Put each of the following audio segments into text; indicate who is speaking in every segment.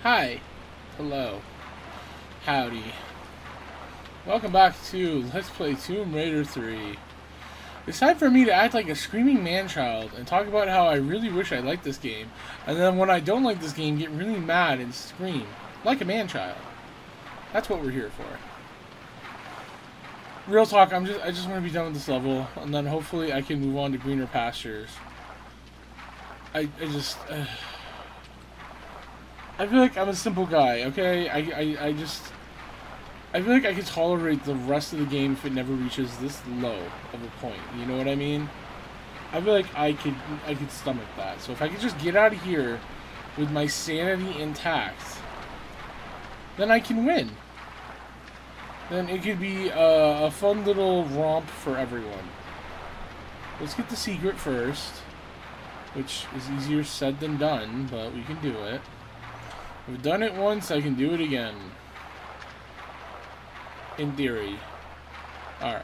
Speaker 1: Hi. Hello. Howdy. Welcome back to Let's Play Tomb Raider 3. It's time for me to act like a screaming man-child and talk about how I really wish I liked this game, and then when I don't like this game, get really mad and scream like a man-child. That's what we're here for. Real talk, I just want to be done with this level, and then hopefully I can move on to greener pastures. I feel like I'm a simple guy, okay? I feel like I could tolerate the rest of the game if it never reaches this low of a point. You know what I mean? I feel like I could stomach that. So if I could just get out of here with my sanity intact, then I can win. Then it could be a fun little romp for everyone. Let's get the secret first, which is easier said than done, but we can do it. I've done it once, I can do it again. In theory. Alright.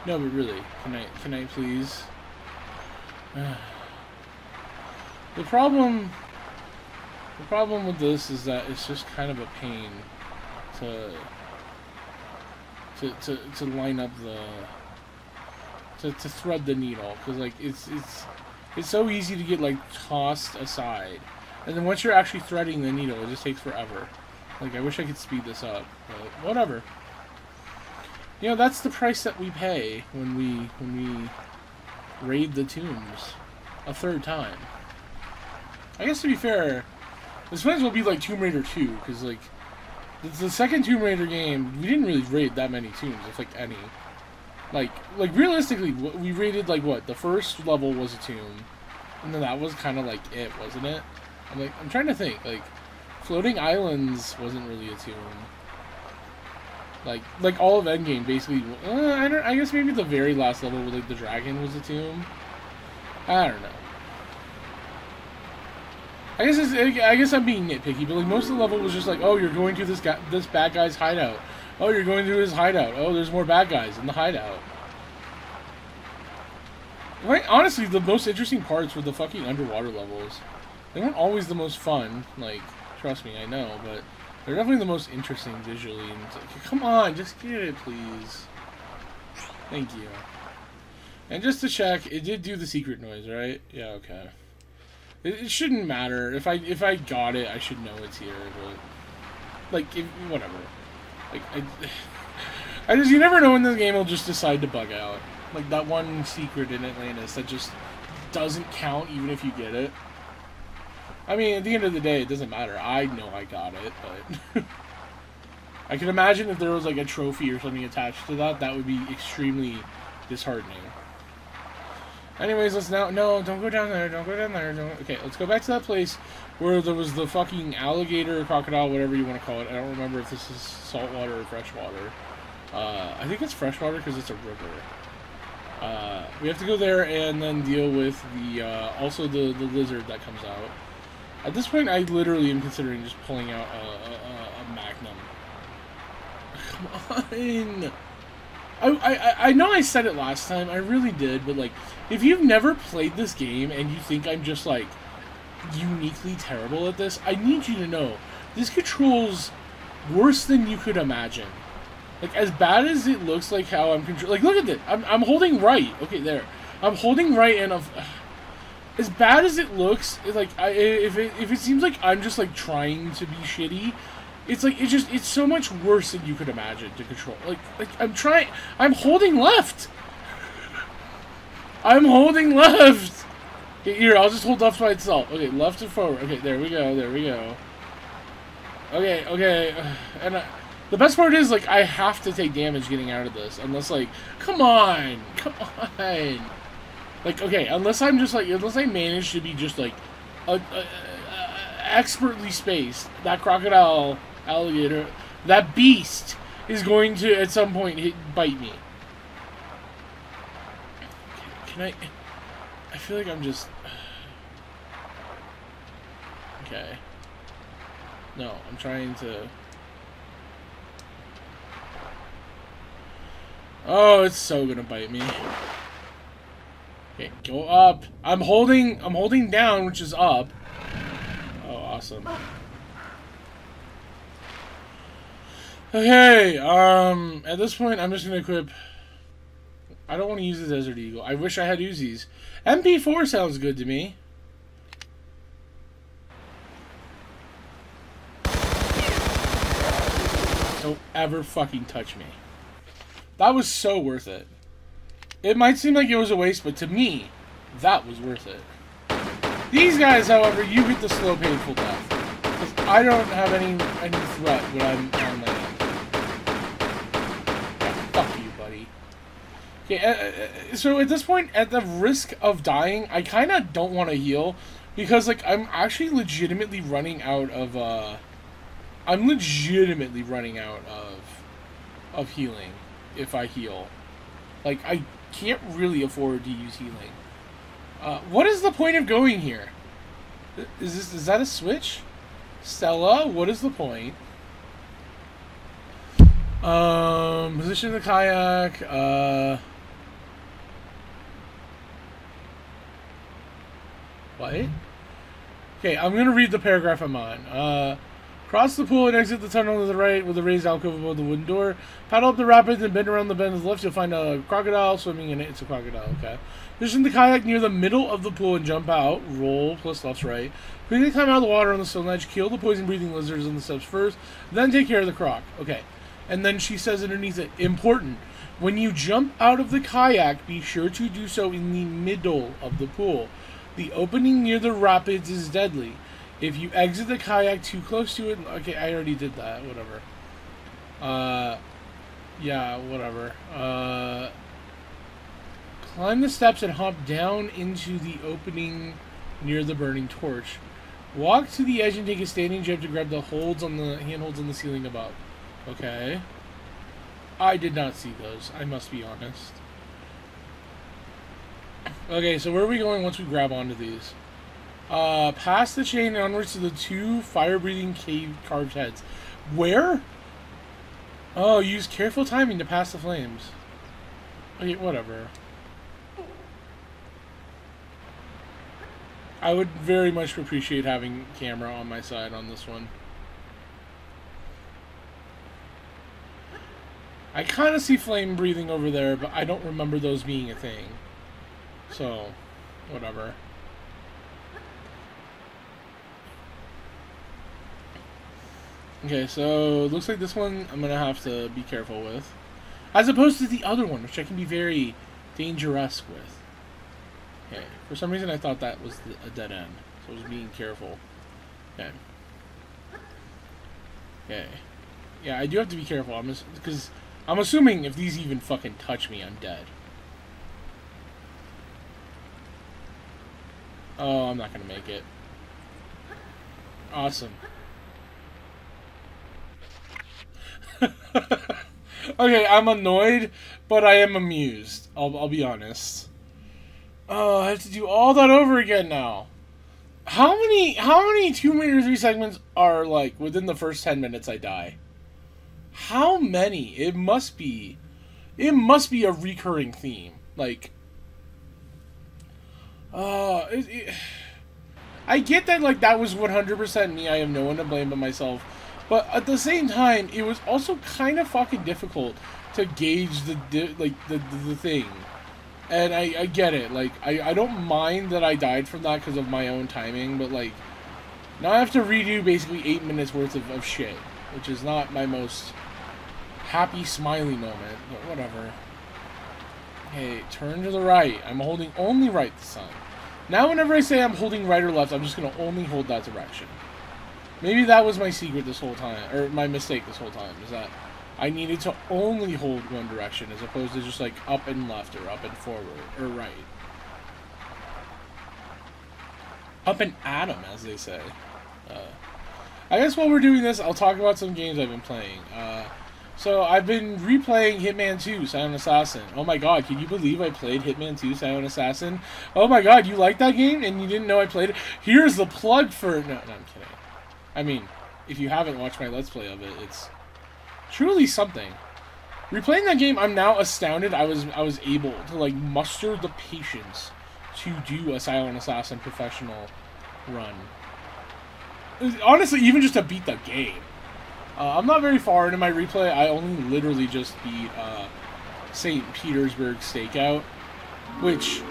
Speaker 1: No, but really, can I please? The problem with this is that it's just kind of a pain to line up to thread the needle, because like it's so easy to get like tossed aside. And then once you're actually threading the needle, it just takes forever. Like, I wish I could speed this up, but whatever. You know, that's the price that we pay when we raid the tombs a third time. I guess to be fair, this might as well be like Tomb Raider 2, because like the second Tomb Raider game, we didn't really raid that many tombs, if like any. Like realistically, we raided like what? The first level was a tomb, and then that was kind of like it, wasn't it? I'm trying to think, like, Floating Islands wasn't really a tomb. Like all of Endgame, basically, I guess maybe the very last level with, like, the dragon was a tomb. I don't know. I guess I'm being nitpicky, but, like, most of the level was just like, oh, you're going to this bad guy's hideout. Oh, you're going to his hideout. Oh, there's more bad guys in the hideout. Right, honestly, the most interesting parts were the fucking underwater levels. They weren't always the most fun, like, trust me, I know, but they're definitely the most interesting visually. And like, come on, just get it, please. Thank you. And just to check, it did do the secret noise, right? Yeah, okay. It shouldn't matter. If I got it, I should know it's here, but like, whatever. Like, I just, you never know when this game will just decide to bug out. Like that one secret in Atlantis that just doesn't count even if you get it. I mean, at the end of the day, it doesn't matter. I know I got it, but I can imagine if there was like a trophy or something attached to that, that would be extremely disheartening. Anyways, let's now... No, don't go down there. Don't go down there. Don't... Okay, let's go back to that place where there was the fucking alligator, crocodile, whatever you want to call it. I don't remember if this is saltwater or freshwater. I think it's freshwater because it's a river. We have to go there and then deal with the also the lizard that comes out. At this point, I literally am considering just pulling out a magnum. Come on! I know I said it last time, I really did, but like, if you've never played this game and you think I'm just like uniquely terrible at this, I need you to know, this controls worse than you could imagine. Like, as bad as it looks like how I'm like, look at this, I'm holding right, okay, there. I'm holding right and as bad as it looks, like, if it seems like I'm just like trying to be shitty, it's like it's so much worse than you could imagine to control. Like I'm holding left. I'm holding left. Okay, here, I'll just hold left by itself. Okay, left and forward. Okay, there we go. There we go. Okay, and the best part is like I have to take damage getting out of this, unless like, come on. Like, okay, unless I manage to be just like expertly spaced, that crocodile, alligator, that beast is going to at some point bite me. Can I feel like I'm just... Okay. No, I'm trying to... Oh, it's so gonna bite me. Okay, go up. I'm holding down, which is up. Oh, awesome. Okay, at this point, I'm just gonna equip... I don't want to use the Desert Eagle. I wish I had Uzis. MP4 sounds good to me. Don't ever fucking touch me. That was so worth it. It might seem like it was a waste, but to me, that was worth it. These guys, however, you get the slow, painful death. Because I don't have any threat when I'm on my end. Yeah, fuck you, buddy. Okay, so at this point, at the risk of dying, I kind of don't want to heal. Because, like, I'm actually legitimately running out of, of healing if I heal. Like, I can't really afford to use healing. What is the point of going here? Is that a switch? Stella, what is the point? Position the kayak, what? Okay, I'm gonna read the paragraph I'm on. Cross the pool and exit the tunnel to the right with a raised alcove above the wooden door. Paddle up the rapids and bend around the bend to the left. You'll find a crocodile swimming in it. It's a crocodile, okay. Position the kayak near the middle of the pool and jump out. Roll plus left, right. Quickly climb out of the water on the stone ledge. Kill the poison-breathing lizards on the steps first. Then take care of the croc. Okay. And then she says underneath it, important. When you jump out of the kayak, be sure to do so in the middle of the pool. The opening near the rapids is deadly. If you exit the kayak too close to it... Okay, I already did that. Whatever. Yeah, whatever. Climb the steps and hop down into the opening near the burning torch. Walk to the edge and take a standing jump to grab the handholds on the ceiling above. Okay. I did not see those. I must be honest. Okay, so where are we going once we grab onto these? Past the chain and onwards to the two fire-breathing cave carved heads. Where? Oh, use careful timing to pass the flames. Okay, whatever. I would very much appreciate having camera on my side on this one. I kind of see flame breathing over there, but I don't remember those being a thing. So, whatever. Okay, so it looks like this one I'm going to have to be careful with. As opposed to the other one, which I can be very dangerous with. Okay, for some reason I thought that was a dead end. So I was being careful. Okay. Okay. Yeah, I do have to be careful. Because I'm assuming if these even fucking touch me, I'm dead. Oh, I'm not going to make it. Awesome. Okay, I'm annoyed, but I am amused. I'll be honest. Oh, I have to do all that over again now. How many 2 meter 3 segments are like within the first 10 minutes I die? How many? It must be a recurring theme. Like, I get that like that was 100% me. I have no one to blame but myself. But at the same time, it was also kind of fucking difficult to gauge the thing. And I get it. Like, I don't mind that I died from that because of my own timing. But, like, now I have to redo basically 8 minutes worth of shit. Which is not my most happy, smiley moment. But whatever. Hey, turn to the right. I'm holding only right this time. Now whenever I say I'm holding right or left, I'm just going to only hold that direction. Maybe that was my secret this whole time, or my mistake this whole time, is that I needed to only hold one direction as opposed to just like up and left or up and forward or right. Up and at 'em, as they say. I guess while we're doing this, I'll talk about some games I've been playing. So I've been replaying Hitman 2, Silent Assassin. Oh my god, can you believe I played Hitman 2, Silent Assassin? Oh my god, you like that game and you didn't know I played it? Here's the plug for... No, I'm kidding. I mean, if you haven't watched my Let's Play of it, it's truly something. Replaying that game, I'm now astounded I was able to, like, muster the patience to do a Silent Assassin professional run. Honestly, even just to beat the game. I'm not very far into my replay. I only literally just beat St. Petersburg Stakeout, which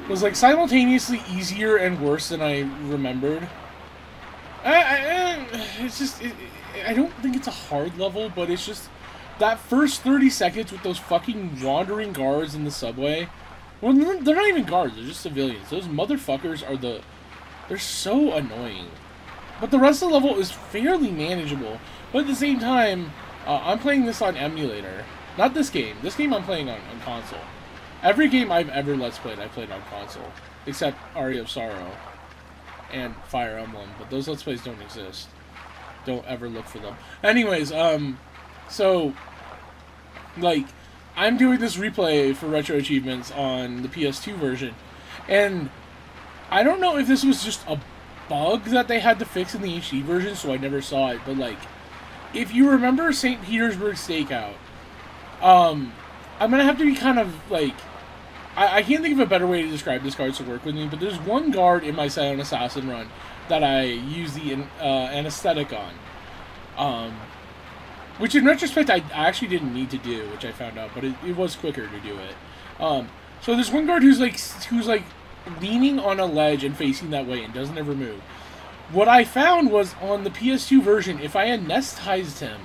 Speaker 1: was like simultaneously easier and worse than I remembered. It's just, I don't think it's a hard level, but it's just that first 30 seconds with those fucking wandering guards in the subway. Well, they're not even guards, they're just civilians. Those motherfuckers are they're so annoying. But the rest of the level is fairly manageable. But at the same time, I'm playing this on emulator. Not this game. This game I'm playing on console. Every game I've ever Let's Played, I played on console. Except Aria of Sorrow and Fire Emblem. But those Let's Plays don't exist. Don't ever look for them. Anyways, so, like, I'm doing this replay for Retro Achievements on the PS2 version. And I don't know if this was just a bug that they had to fix in the HD version, so I never saw it, but, like, if you remember St. Petersburg Stakeout, I'm gonna have to be kind of, like, I can't think of a better way to describe this guard to work with me, but there's one guard in my Silent Assassin run that I use the anesthetic on, which in retrospect I actually didn't need to do, which I found out, but it was quicker to do it. So there's one guard who's like leaning on a ledge and facing that way and doesn't ever move. What I found was on the PS2 version, if I anesthetized him,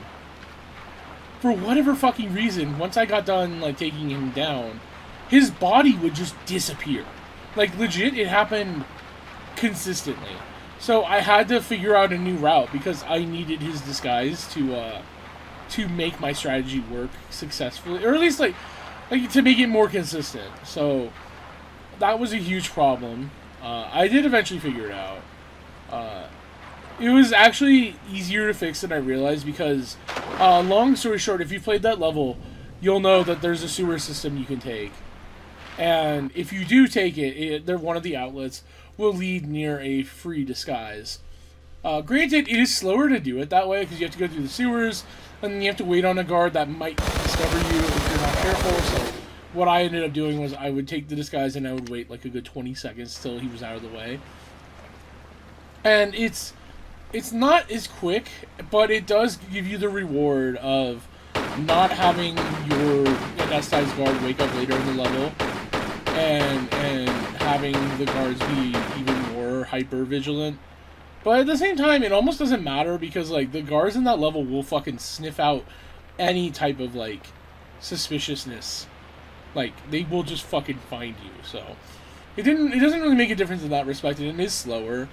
Speaker 1: for whatever fucking reason, once I got done like taking him down, his body would just disappear. Like legit, it happened consistently. So I had to figure out a new route because I needed his disguise to make my strategy work successfully, or at least like to make it more consistent. So that was a huge problem. I did eventually figure it out. It was actually easier to fix than I realized because, long story short, if you played that level, you'll know that there's a sewer system you can take. And if you do take it, one of the outlets will lead near a free disguise. Granted, it is slower to do it that way because you have to go through the sewers, and then you have to wait on a guard that might discover you if you're not careful. So what I ended up doing was I would take the disguise and I would wait like a good 20 seconds till he was out of the way. And it's not as quick, but it does give you the reward of not having your anesthetized guard wake up later in the level, and having the guards be even more hyper vigilant. But at the same time, it almost doesn't matter because like the guards in that level will fucking sniff out any type of like suspiciousness. Like they will just fucking find you. So it doesn't really make a difference in that respect. And it is slower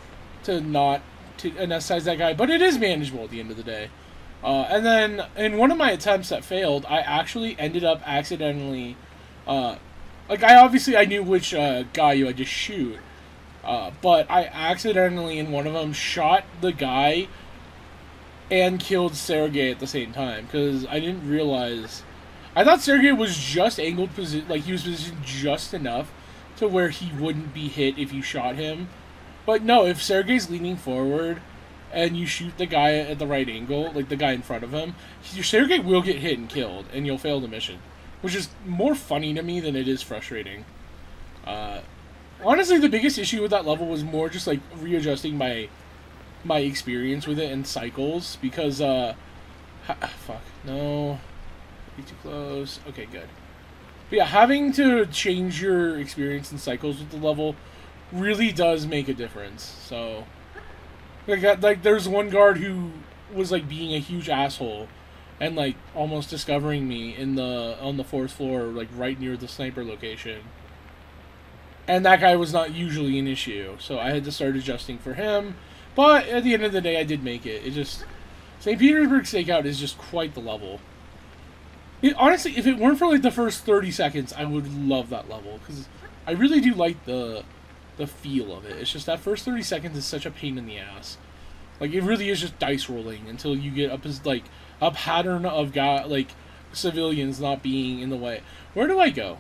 Speaker 1: to anesthetize that guy, but it is manageable at the end of the day. And then in one of my attempts that failed, I actually ended up accidentally, like I knew which guy you had to shoot, but I accidentally in one of them shot the guy and killed Sergei at the same time because I didn't realize. I thought Sergei was just angled, like he was positioned just enough to where he wouldn't be hit if you shot him. But no, if Sergei's leaning forward and you shoot the guy at the right angle, like the guy in front of him, Sergei will get hit and killed, and you'll fail the mission. Which is more funny to me than it is frustrating. Honestly, the biggest issue with that level was more just like readjusting my experience with it and cycles, because, fuck, no, be too close, okay, good. But yeah, having to change your experience and cycles with the level really does make a difference. So like there's one guard who was like being a huge asshole and like almost discovering me on the 4th floor, like right near the sniper location, and that guy was not usually an issue, so I had to start adjusting for him. But at the end of the day, I did make it. It just, St. Petersburg Stakeout is just quite the level. Honestly, if it weren't for like the first 30 seconds, I would love that level because I really do like the feel of it. It's just that first 30 seconds is such a pain in the ass. Like, it really is just dice rolling until you get up as, like, a pattern of civilians not being in the way. Where do I go?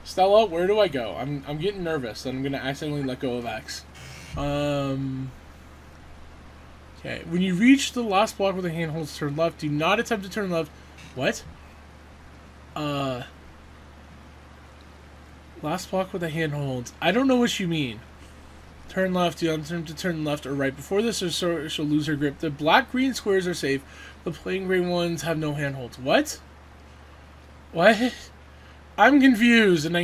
Speaker 1: Stella, where do I go? I'm getting nervous that I'm gonna accidentally let go of X. Okay. When you reach the last block with the handholds, turn left. Do not attempt to turn left. What? Last block with the handholds. I don't know what you mean. Turn left. You want them to turn left or right. Before this, she'll lose her grip. The black-green squares are safe. The plain gray ones have no handholds. What? What? I'm confused, and I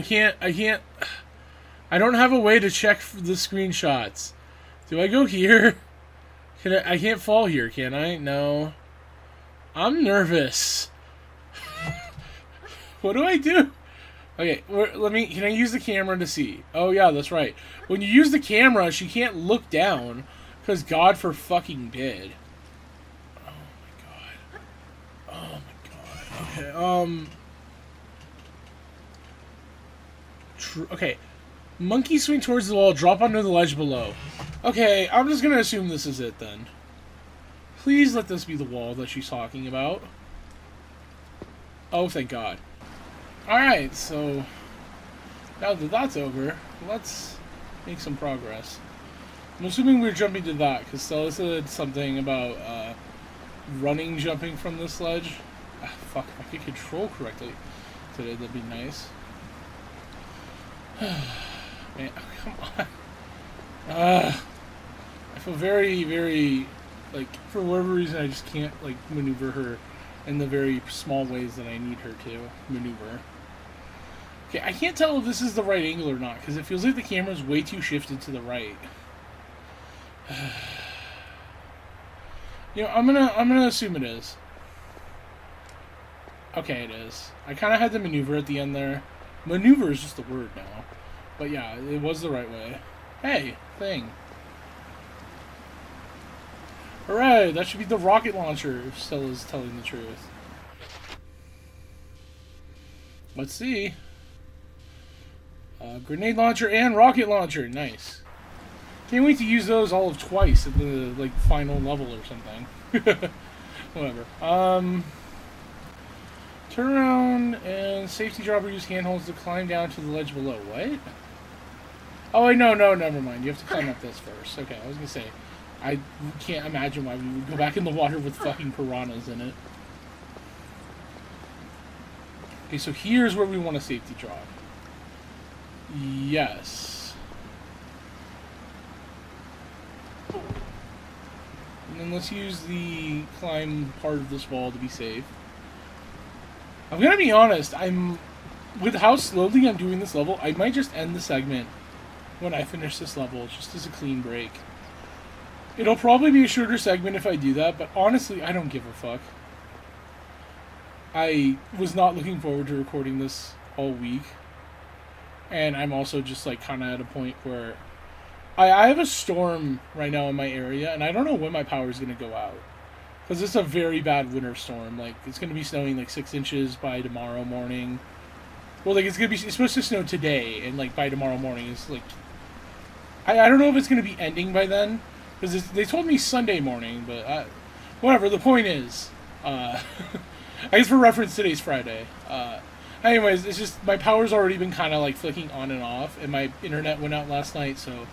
Speaker 1: don't have a way to check the screenshots. Do I go here? I can't fall here, can I? No. I'm nervous. What do I do? Okay, can I use the camera to see? Oh yeah, that's right. When you use the camera, she can't look down, because God for fucking did. Oh my god. Oh my god. Okay, okay. Monkey swing towards the wall, drop onto the ledge below. Okay, I'm just gonna assume this is it then. Please let this be the wall that she's talking about. Oh, thank God. Alright, so now that that's over, let's make some progress. I'm assuming we're jumping to that, because Stella said something about running jumping from this ledge. Ah, fuck, if I could control correctly today, that'd be nice. Man, come on. I feel very, very, like, for whatever reason, I just can't, like, maneuver her in the very small ways that I need her to maneuver. Okay, I can't tell if this is the right angle or not, because it feels like the camera's way too shifted to the right. You know, I'm gonna assume it is. Okay, it is. I kind of had to maneuver at the end there. Maneuver is just the word now. But yeah, it was the right way. Hey, thing. Alright, that should be the rocket launcher, if Stella's telling the truth. Let's see. Grenade launcher and rocket launcher, nice. Can't wait to use those all of twice at the, like, final level or something. Whatever. Turn around and safety drop or use handholds to climb down to the ledge below. What? Oh, wait, no, never mind. You have to climb up this first. Okay, I was gonna say, I can't imagine why we would go back in the water with fucking piranhas in it. Okay, so here's where we want a safety drop. Yes. And then let's use the climb part of this wall to be safe. I'm gonna be honest, with how slowly I'm doing this level, I might just end the segment when I finish this level, just as a clean break. It'll probably be a shorter segment if I do that, but honestly, I don't give a fuck. I was not looking forward to recording this all week, and I'm also just, like, kind of at a point where I have a storm right now in my area, and I don't know when my power is going to go out. Because it's a very bad winter storm. Like, it's going to be snowing, like, 6 inches by tomorrow morning. Well, like, it's supposed to snow today, and, like, by tomorrow morning, it's, like... I don't know if it's going to be ending by then, because they told me Sunday morning, but, whatever, the point is, I guess for reference, today's Friday. Anyways, it's just, my power's already been kind of, like, flicking on and off, and my internet went out last night, so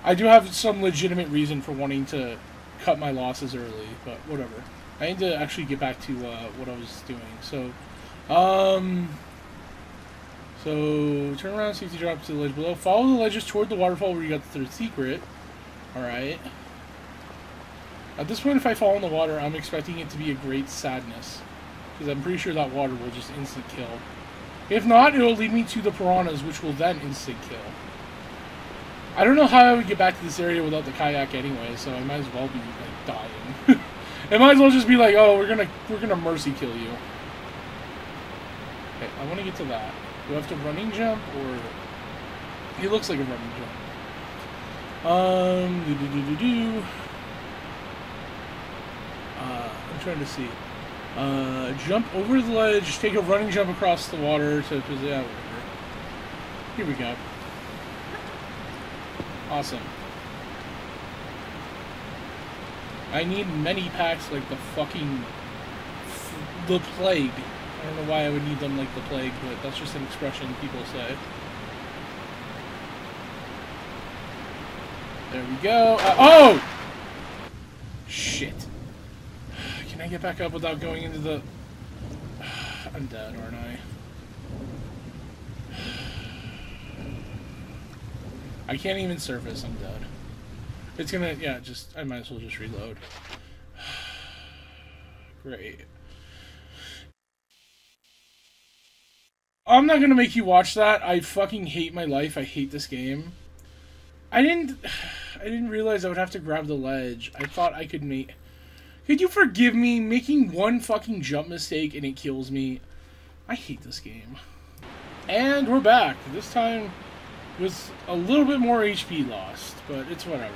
Speaker 1: I do have some legitimate reason for wanting to cut my losses early, but whatever. I need to actually get back to what I was doing. So turn around, safety drop to the ledge below. Follow the ledges toward the waterfall where you got the third secret. Alright. At this point, if I fall in the water, I'm expecting it to be a great sadness, because I'm pretty sure that water will just instant kill. If not, it will lead me to the piranhas, which will then instant kill. I don't know how I would get back to this area without the kayak anyway, so I might as well be, like, dying. It might as well just be like, oh, we're gonna mercy kill you. Okay, I want to get to that. Do I have to running jump, or... It looks like a running jump. I'm trying to see. Jump over the ledge, take a running jump across the water to... Yeah, whatever. Here we go. Awesome. I need many packs like the fucking... the plague. I don't know why I would need them like the plague, but that's just an expression people say. There we go. Oh! Shit. Can I get back up without going into the... I'm dead, aren't I? I can't even surface. I'm dead. It's gonna, yeah, just, I might as well just reload. Great. I'm not gonna make you watch that. I fucking hate my life. I hate this game. I didn't realize I would have to grab the ledge. I thought I could make... Could you forgive me making one fucking jump mistake and it kills me? I hate this game. And we're back. This time with a little bit more HP lost, but it's whatever.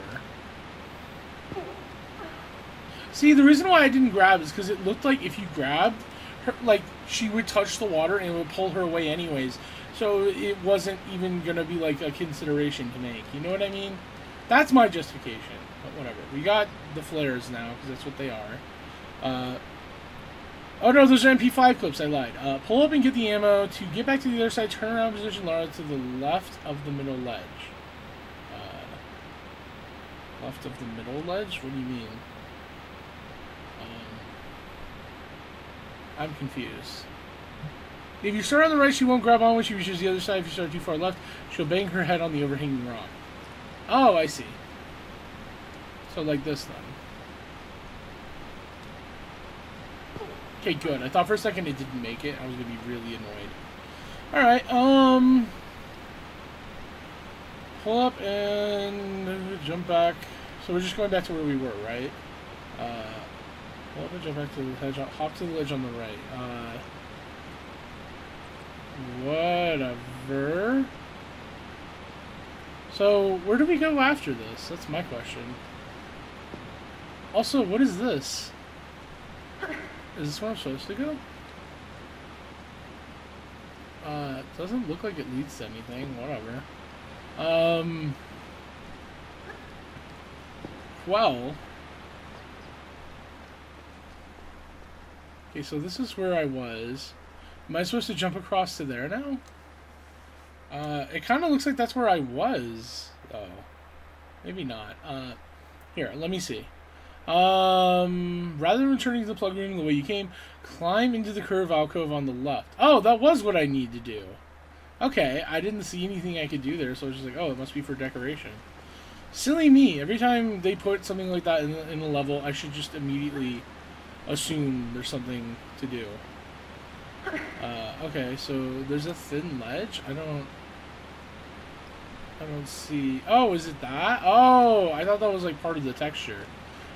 Speaker 1: See, the reason why I didn't grab is because it looked like if you grabbed her, like, she would touch the water and it would pull her away anyways. So it wasn't even going to be, like, a consideration to make. You know what I mean? That's my justification. But whatever. We got the flares now, because that's what they are. Oh no, those are MP5 clips, I lied. Pull up and get the ammo. To get back to the other side, turn around, position Lara to the left of the middle ledge. Left of the middle ledge? What do you mean? I'm confused. If you start on the right, she won't grab on when she reaches the other side. If you start too far left, she'll bang her head on the overhanging rock. Oh, I see. So like this then. Okay, good. I thought for a second it didn't make it. I was going to be really annoyed. Alright, pull up and jump back. So we're just going back to where we were, right? Pull up and jump back to the ledge. Hop to the ledge on the right. Whatever. So, where do we go after this? That's my question. Also, what is this? Is this where I'm supposed to go? It doesn't look like it leads to anything. Whatever. Well. Okay, so this is where I was. Am I supposed to jump across to there now? It kind of looks like that's where I was. Oh. Maybe not. Here, let me see. Rather than returning to the plug room the way you came, climb into the curved alcove on the left. Oh, that was what I need to do. Okay, I didn't see anything I could do there, so I was just like, oh, it must be for decoration. Silly me. Every time they put something like that in a level, I should just immediately assume there's something to do. Okay, so there's a thin ledge? I don't see... Oh, is it that? Oh, I thought that was like part of the texture.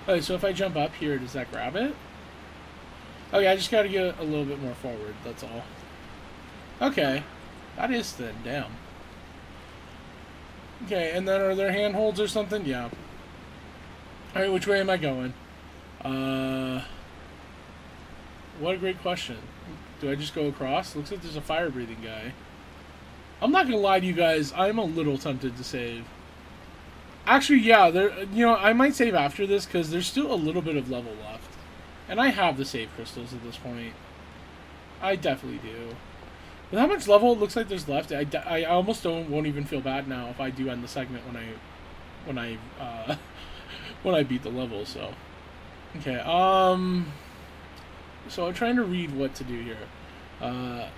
Speaker 1: Okay, so if I jump up here, does that grab it? Okay, I just gotta get a little bit more forward, that's all. Okay, that is thin, damn. Okay, and then are there handholds or something? Yeah. Alright, which way am I going? What a great question. Do I just go across? Looks like there's a fire-breathing guy. I'm not gonna lie to you guys, I'm a little tempted to save. Actually, yeah, you know, I might save after this, because there's still a little bit of level left. And I have the save crystals at this point. I definitely do. With how much level it looks like there's left, I almost won't even feel bad now if I do end the segment when I beat the level, so. Okay, so I'm trying to read what to do here.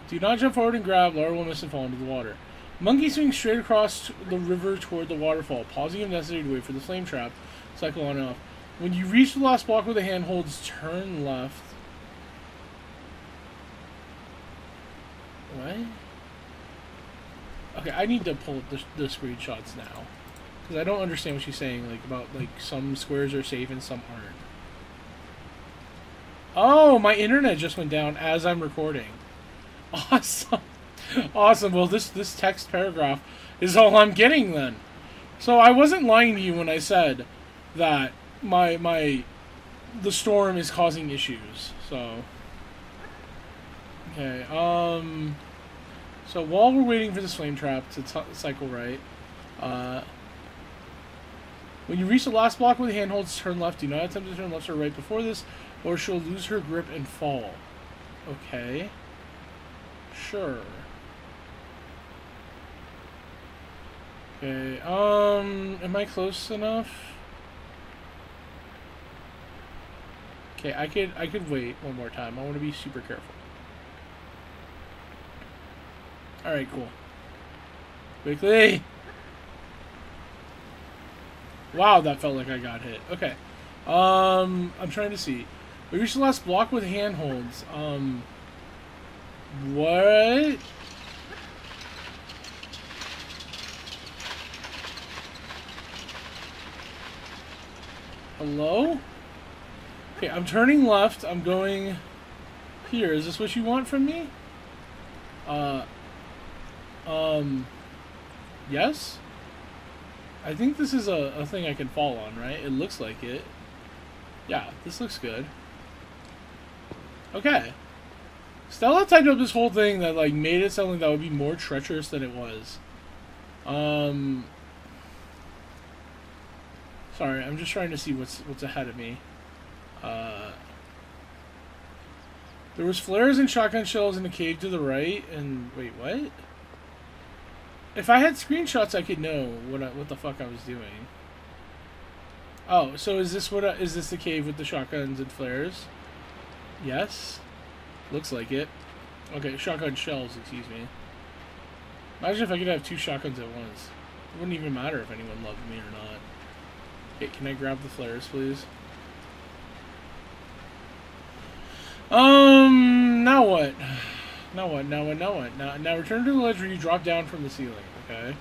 Speaker 1: Do not jump forward and grab. Lara will miss and fall into the water. Monkey swings straight across the river toward the waterfall, pausing if necessary to wait for the flame trap. Cycle on and off. When you reach the last block with the handholds, turn left. What? Okay, I need to pull up the screenshots now. Because I don't understand what she's saying, like, about, like, some squares are safe and some aren't. Oh, my internet just went down as I'm recording. Awesome. Awesome. Well, this text paragraph is all I'm getting then. So I wasn't lying to you when I said that the storm is causing issues. So okay. So while we're waiting for this flame trap to cycle right, when you reach the last block with the handholds, turn left. Do not attempt to turn left or right before this, or she'll lose her grip and fall. Okay. Sure. Okay, am I close enough? Okay, I could wait one more time. I want to be super careful. Alright, cool. Quickly! Wow, that felt like I got hit. Okay. I'm trying to see. We reached the last block with handholds. What? Hello? Okay, I'm turning left. I'm going here. Is this what you want from me? Yes? I think this is a thing I can fall on, right? It looks like it. Yeah, this looks good. Okay. Stella typed up this whole thing that, like, made it sound like that would be more treacherous than it was. Sorry, I'm just trying to see what's ahead of me. There was flares and shotgun shells in the cave to the right, and... Wait, what? If I had screenshots, I could know what the fuck I was doing. Oh, so is this is this the cave with the shotguns and flares? Yes. Looks like it. Okay, shotgun shells, excuse me. Imagine if I could have 2 shotguns at once. It wouldn't even matter if anyone loved me or not. Okay, can I grab the flares, please? Now what? Now what? Now return to the ledge where you drop down from the ceiling, okay?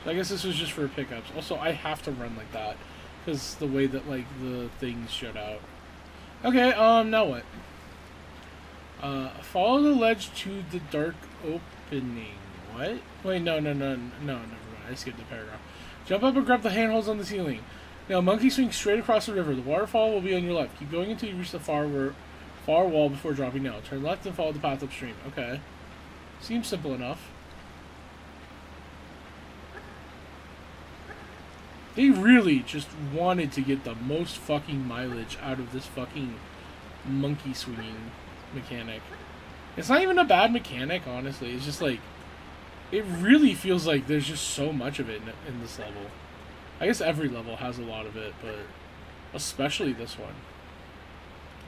Speaker 1: So I guess this was just for pickups. Also, I have to run like that. Because the way that, like, the things shut out. Okay, now what? Follow the ledge to the dark opening. What? Wait, no, never mind. I skipped the paragraph. Jump up and grab the handholds on the ceiling. Now, monkey swing straight across the river. The waterfall will be on your left. Keep going until you reach the far wall before dropping down. Turn left and follow the path upstream. Okay. Seems simple enough. They really just wanted to get the most fucking mileage out of this fucking monkey swinging mechanic. It's not even a bad mechanic, honestly. It's just like, it really feels like there's just so much of it in this level. I guess every level has a lot of it, but especially this one.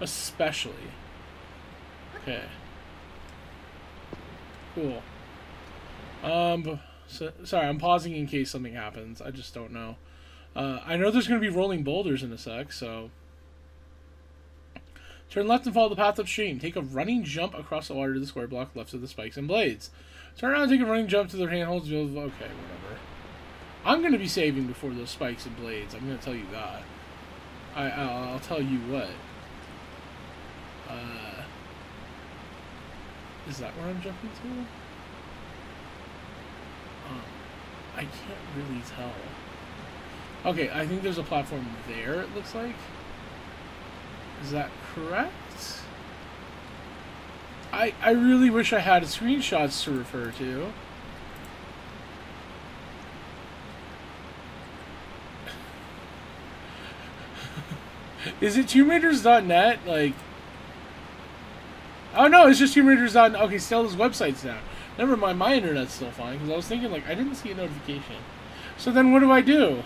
Speaker 1: Especially. Okay. Cool. Sorry, I'm pausing in case something happens. I just don't know. I know there's going to be rolling boulders in a sec, so... Turn left and follow the path upstream. Take a running jump across the water to the square block left of the spikes and blades. Turn around and take a running jump to their handholds. Okay, whatever. I'm going to be saving before those spikes and blades. I'm going to tell you that. I'll tell you what. Is that where I'm jumping to? I can't really tell. Okay, I think there's a platform there, it looks like. Is that correct? I really wish I had screenshots to refer to. Is it TombRaiders.net? Like... Oh no, it's just TombRaiders.net. Okay, Stella's website's down. Never mind, my internet's still fine, because I was thinking, like, I didn't see a notification. So then what do I do?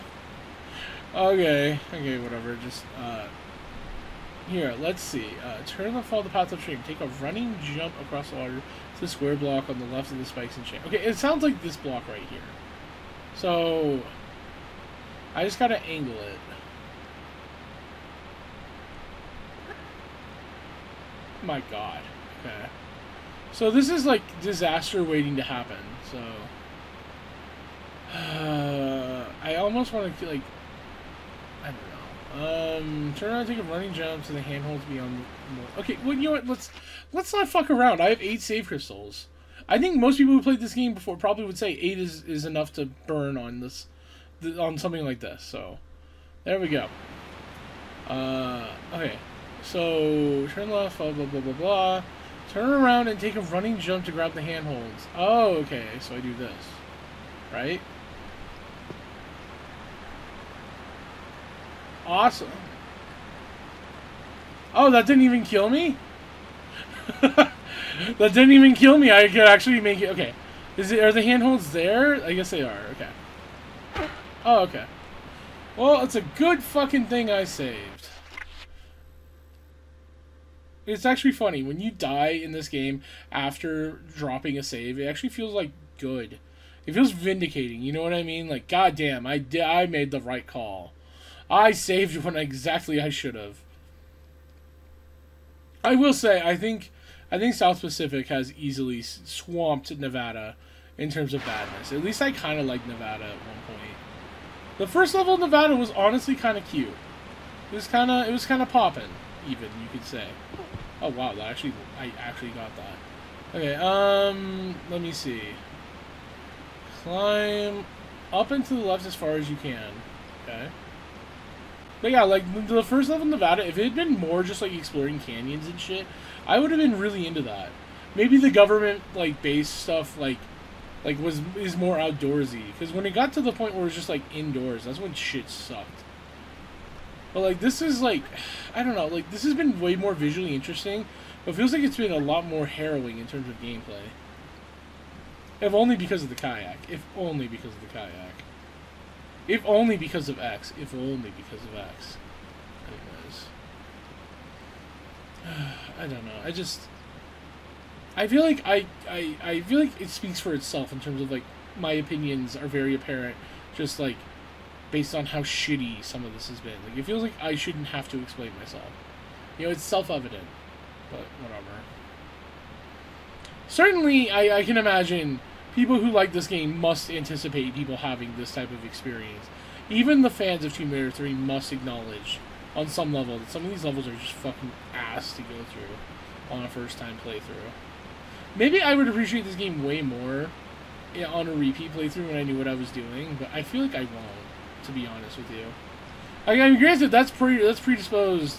Speaker 1: Okay, whatever, just, here, let's see. Turn left, follow the path upstream. Take a running jump across the water to the square block on the left of the spikes and chain. Okay, it sounds like this block right here. So, I just gotta angle it. My god. Okay. So this is like disaster waiting to happen, so... I almost want to, like... I don't know. Turn around and take a running jump so the handholds beyond the... Okay, well, you know what? Let's not fuck around. I have 8 save crystals. I think most people who played this game before probably would say 8 is enough to burn on this... on something like this, so... There we go. Okay. So, turn left, blah, blah, blah, blah, blah. Turn around and take a running jump to grab the handholds. Oh, okay. So I do this. Right? Awesome. Oh, that didn't even kill me? That didn't even kill me. I could actually make it... Okay. Are the handholds there? I guess they are. Okay. Oh, okay. Well, it's a good fucking thing I saved. It's actually funny. When you die in this game after dropping a save, it actually feels, like, good. It feels vindicating, you know what I mean? Like, goddamn, I made the right call. I saved when exactly I should have. I will say, I think South Pacific has easily swamped Nevada in terms of badness. At least I kind of liked Nevada at one point. The first level of Nevada was honestly kind of cute. It was kind of poppin', even, you could say. Oh wow, I actually got that. Okay, let me see. Climb up and to the left as far as you can. Okay. But yeah, like, the first level of Nevada, if it had been more just, like, exploring canyons and shit, I would have been really into that. Maybe the government, like, base stuff, is more outdoorsy. Because when it got to the point where it was just, like, indoors, that's when shit sucked. But, like, this is, like, I don't know, like, this has been way more visually interesting, but it feels like it's been a lot more harrowing in terms of gameplay. If only because of the kayak. If only because of the kayak. If only because of X. If only because of X. Anyways. I don't know. I feel like I feel like it speaks for itself in terms of, like, my opinions are very apparent, just, like, based on how shitty some of this has been. Like, it feels like I shouldn't have to explain myself. You know, it's self-evident. But whatever. Certainly, I can imagine people who like this game must anticipate people having this type of experience. Even the fans of Tomb Raider 3 must acknowledge, on some level, that some of these levels are just fucking ass to go through on a first-time playthrough. Maybe I would appreciate this game way more on a repeat playthrough when I knew what I was doing, but I feel like I won't, to be honest with you. I mean, granted, that's predisposed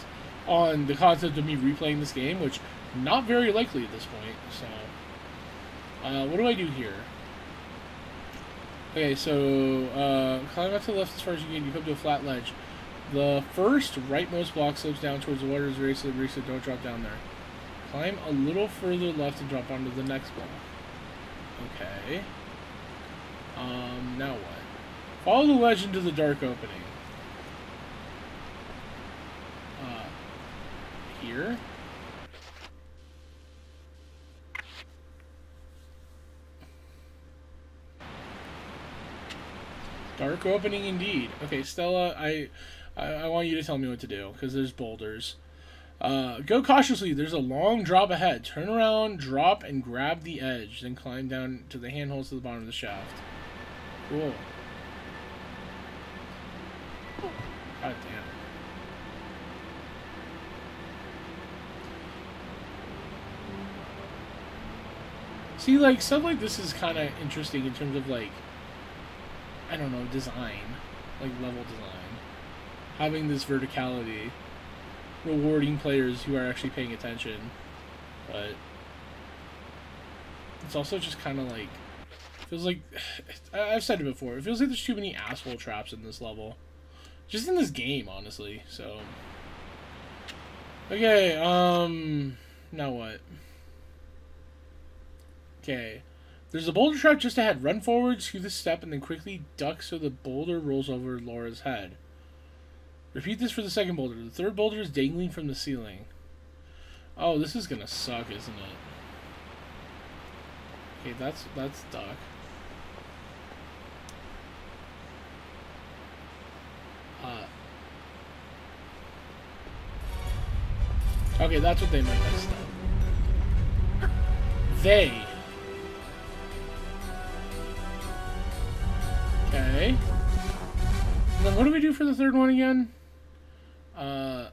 Speaker 1: on the concept of me replaying this game, which not very likely at this point, so... what do I do here? Okay, so, climb up to the left as far as you can. You come to a flat ledge. The first rightmost block slopes down towards the water's race, so don't drop down there. Climb a little further left and drop onto the next block. Okay. Now what? Follow the ledge into the dark opening. Here? Dark opening indeed. Okay, Stella, I want you to tell me what to do, because there's boulders. Go cautiously. There's a long drop ahead. Turn around, drop, and grab the edge. Then climb down to the handholds to the bottom of the shaft. Cool. God damn. See, like, stuff like this is kind of interesting in terms of, like, I don't know, design. Like, level design. Having this verticality. Rewarding players who are actually paying attention. But it's also just kind of like... feels like... I've said it before. It feels like there's too many asshole traps in this level. Just in this game, honestly. So... okay, now what? Okay. There's a boulder trap just ahead. Run forward, skew the step, and then quickly duck so the boulder rolls over Laura's head. Repeat this for the second boulder. The third boulder is dangling from the ceiling. Oh, this is gonna suck, isn't it? Okay, that's duck. Okay, that's what they meant by step. They. Okay. And then what do we do for the third one again? The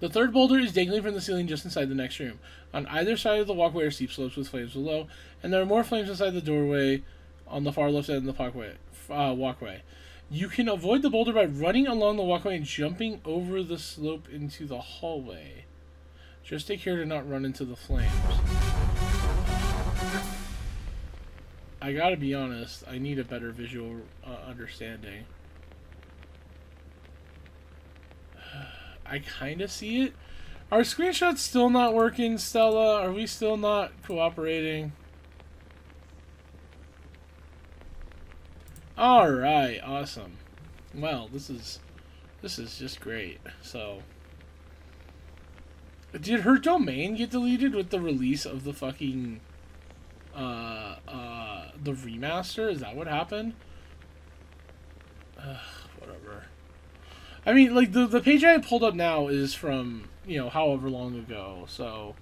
Speaker 1: third boulder is dangling from the ceiling just inside the next room. On either side of the walkway are steep slopes with flames below, and there are more flames inside the doorway on the far left end of the walkway. You can avoid the boulder by running along the walkway and jumping over the slope into the hallway. Just take care to not run into the flames. I gotta be honest, I need a better visual understanding. I kind of see it. Are screenshots still not working, Stella? Are we still not cooperating? Alright, awesome. Well, this is just great. So, did her domain get deleted with the release of the fucking the remaster. Is that what happened? Whatever. I mean, like, the page I pulled up now is from, you know, however long ago, so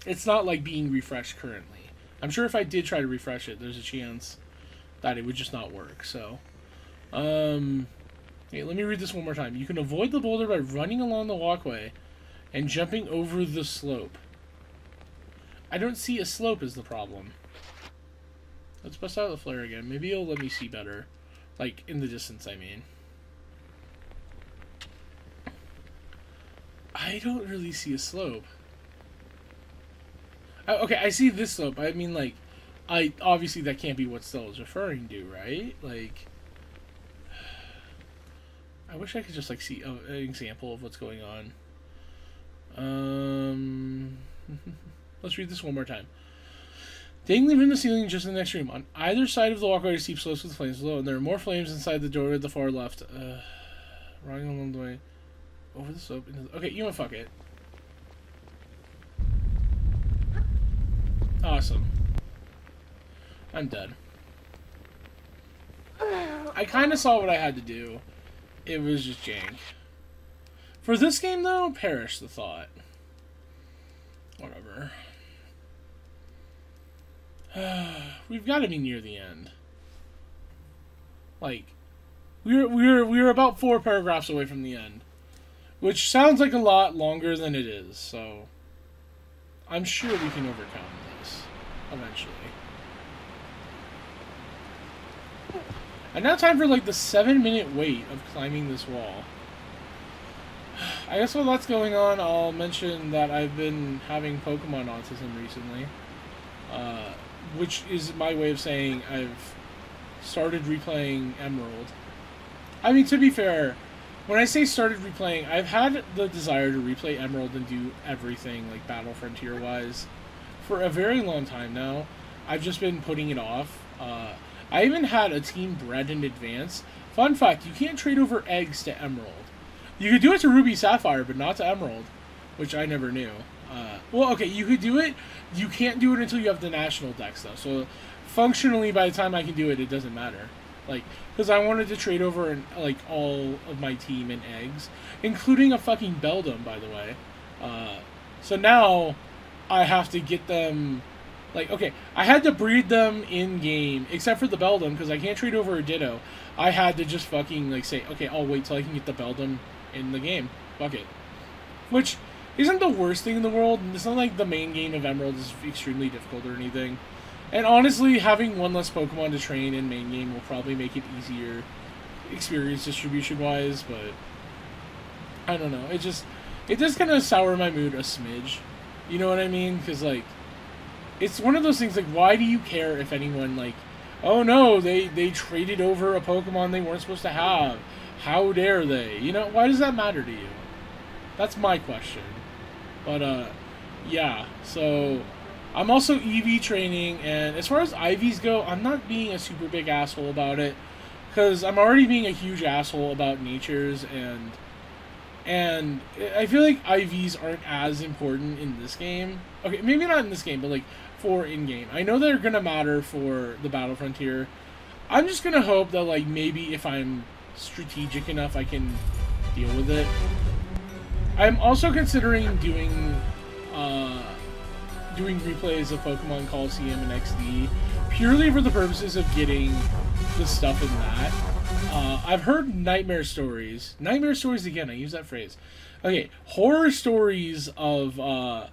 Speaker 1: it's not, like, being refreshed currently. I'm sure if I did try to refresh it, there's a chance that it would just not work, so. Okay, let me read this one more time. You can avoid the boulder by running along the walkway and jumping over the slope. I don't see a slope is the problem. Let's bust out the flare again. Maybe it'll let me see better. Like, in the distance, I mean. I don't really see a slope. Okay, I see this slope. I mean, like, obviously that can't be what Stella is referring to, right? Like, I wish I could just, like, see an example of what's going on. Let's read this one more time. Dangling from the ceiling just in the next room. On either side of the walkway are steep slopes with flames below, and there are more flames inside the door at the far left. Running along the way. Over the slope. Okay, you know what? Fuck it. Awesome. I'm dead. I kind of saw what I had to do. It was just jank. For this game, though, perish the thought. Whatever. We've got to be near the end. Like, we're about 4 paragraphs away from the end, which sounds like a lot longer than it is. So, I'm sure we can overcome this eventually. And now time for like the 7-minute wait of climbing this wall. I guess while that's going on, I'll mention that I've been having Pokemon autism recently. Which is my way of saying I've started replaying Emerald. I mean, to be fair, when I say started replaying, I've had the desire to replay Emerald and do everything, like, Battle Frontier-wise, for a very long time now. I've just been putting it off. I even had a team bred in advance. Fun fact, you can't trade over eggs to Emerald. You could do it to Ruby Sapphire, but not to Emerald, which I never knew. Well, okay, you could do it. You can't do it until you have the national dex, though. So, functionally, by the time I can do it, it doesn't matter. Like, because I wanted to trade over, like, all of my team in eggs, including a fucking Beldum, by the way. So now, I have to get them, like, okay, I had to breed them in-game, except for the Beldum, because I can't trade over a Ditto. I had to just fucking, like, say, okay, I'll wait till I can get the Beldum in the game. Fuck it. Which isn't the worst thing in the world. It's not like the main game of Emerald is extremely difficult or anything. And honestly, having one less Pokemon to train in main game will probably make it easier experience distribution-wise, but I don't know. It does kind of sour my mood a smidge. You know what I mean? Because, like, it's one of those things, like, why do you care if anyone, like, oh no, they traded over a Pokemon they weren't supposed to have. How dare they? You know, why does that matter to you? That's my question. But, yeah, so I'm also EV training, and as far as IVs go, I'm not being a super big asshole about it, because I'm already being a huge asshole about natures, and I feel like IVs aren't as important in this game. Okay, maybe not in this game, but, like, for in-game. I know they're gonna matter for the Battle Frontier. I'm just gonna hope that, like, maybe if I'm strategic enough, I can deal with it. I'm also considering doing replays of Pokemon Coliseum and XD, purely for the purposes of getting the stuff in that. I've heard nightmare stories again, I use that phrase. Okay, horror stories of Ore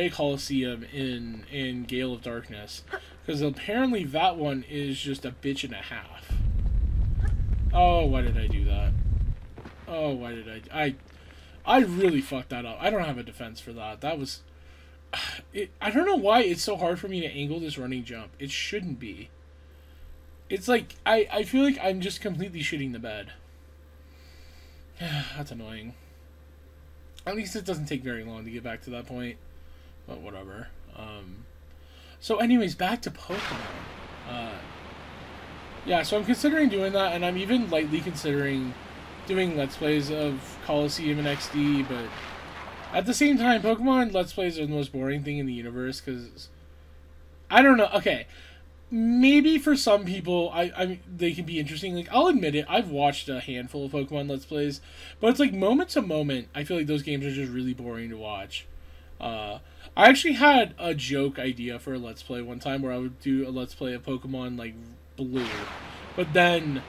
Speaker 1: Coliseum in Gale of Darkness, because apparently that one is just a bitch and a half. Oh, why did I do that? Oh, why did I really fucked that up. I don't have a defense for that. That was... I don't know why it's so hard for me to angle this running jump. It shouldn't be. It's like, I feel like I'm just completely shitting the bed. That's annoying. At least it doesn't take very long to get back to that point. But whatever. So anyways, back to Pokemon. Yeah, so I'm considering doing that, and I'm even lightly considering doing Let's Plays of Coliseum and XD, but At the same time, Pokemon Let's Plays are the most boring thing in the universe, because... I don't know, okay. Maybe for some people, they can be interesting. Like, I'll admit it, I've watched a handful of Pokemon Let's Plays, but it's like moment to moment, I feel like those games are just really boring to watch. I actually had a joke idea for a Let's Play one time where I would do a Let's Play of Pokemon, like, Blue. But then,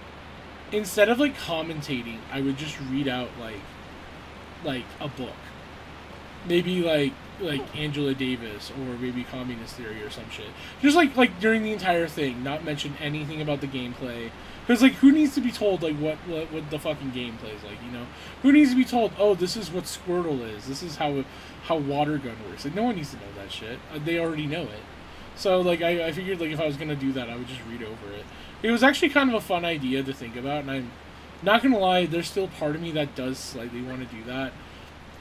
Speaker 1: instead of, like, commentating, I would just read out, like a book. Maybe, like Angela Davis, or maybe Communist Theory or some shit. Just, like during the entire thing, not mention anything about the gameplay. Because, like, who needs to be told, like, what the fucking gameplay is like, you know? Who needs to be told, oh, this is what Squirtle is. This is how Water Gun works. Like, no one needs to know that shit. They already know it. So, like, I figured, like, if I was gonna do that, I would just read over it. It was actually kind of a fun idea to think about, and I'm not gonna lie, there's still part of me that does slightly want to do that.